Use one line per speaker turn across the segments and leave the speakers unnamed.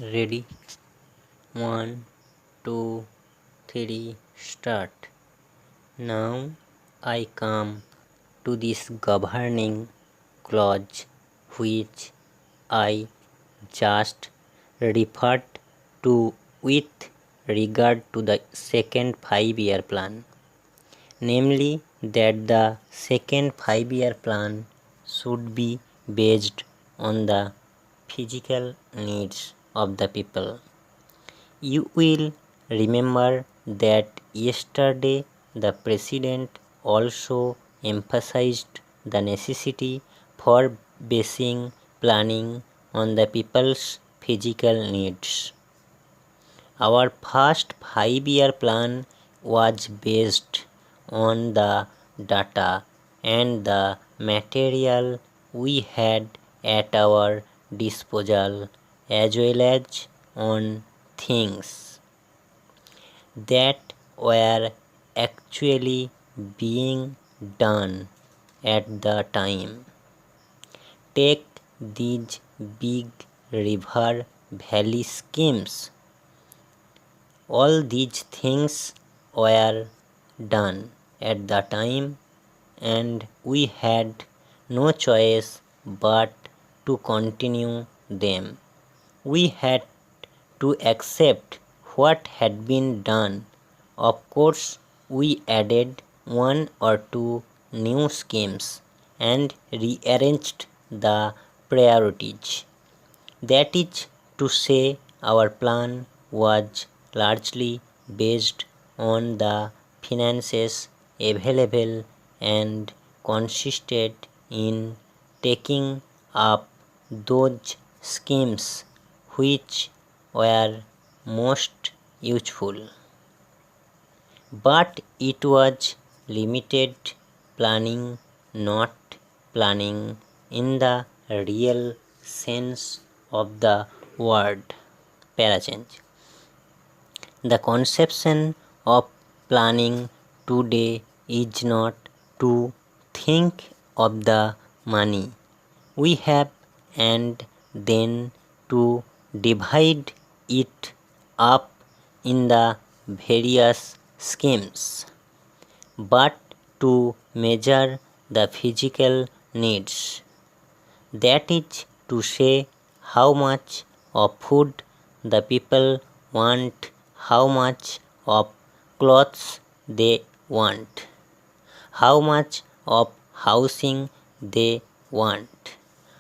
Ready? 1, 2, 3, start. Now I come to this governing clause which I just referred to with regard to the second 5-year plan, namely that the second 5-year plan should be based on the physical needs of the people. You will remember that yesterday the President also emphasized the necessity for basing planning on the people's physical needs. Our first 5-year plan was based on the data and the material we had at our disposal, as well as on things that were actually being done at the time. Take these big river valley schemes. All these things were done at the time, and we had no choice but to continue them. We had to accept what had been done. Of course, we added one or two new schemes and rearranged the priorities. That is to say, our plan was largely based on the finances available and consisted in taking up those schemes which were most useful. But it was limited planning, not planning in the real sense of the word. Parachange. The conception of planning today is not to think of the money we have and then to divide it up in the various schemes, but to measure the physical needs. That is to say, how much of food the people want, how much of clothes they want, how much of housing they want,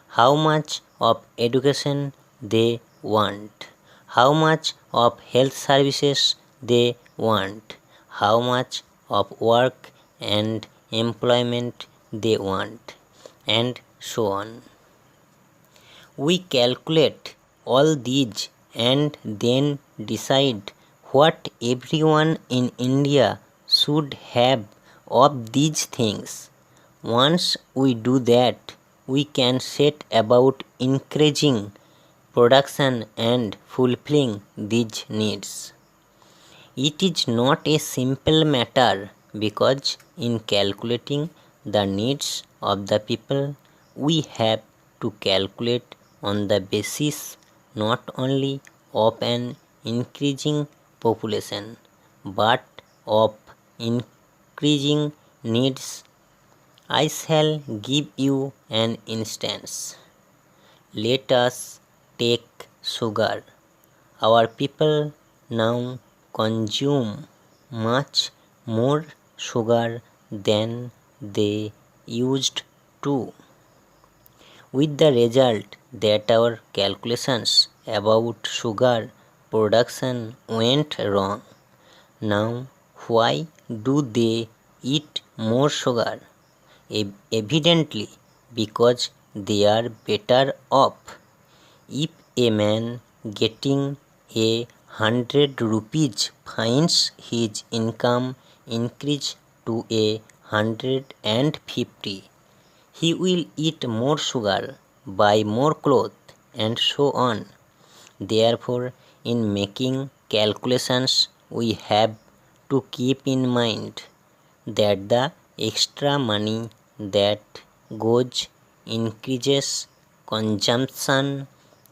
how much of education they want, how much of health services they want, how much of work and employment they want, and so on. We calculate all these and then decide what everyone in India should have of these things. Once we do that, we can set about increasing production and fulfilling these needs. It is not a simple matter because in calculating the needs of the people, we have to calculate on the basis not only of an increasing population but of increasing needs. I shall give you an instance. Let us take sugar. Our people now consume much more sugar than they used to, with the result that our calculations about sugar production went wrong. Now, why do they eat more sugar? Evidently, because they are better off. If a man getting ₹100 finds his income increase to ₹150, he will eat more sugar, buy more clothes, and so on. Therefore, in making calculations, we have to keep in mind that the extra money that goes increases consumption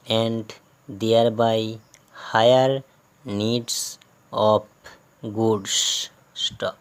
and thereby higher needs of goods stock.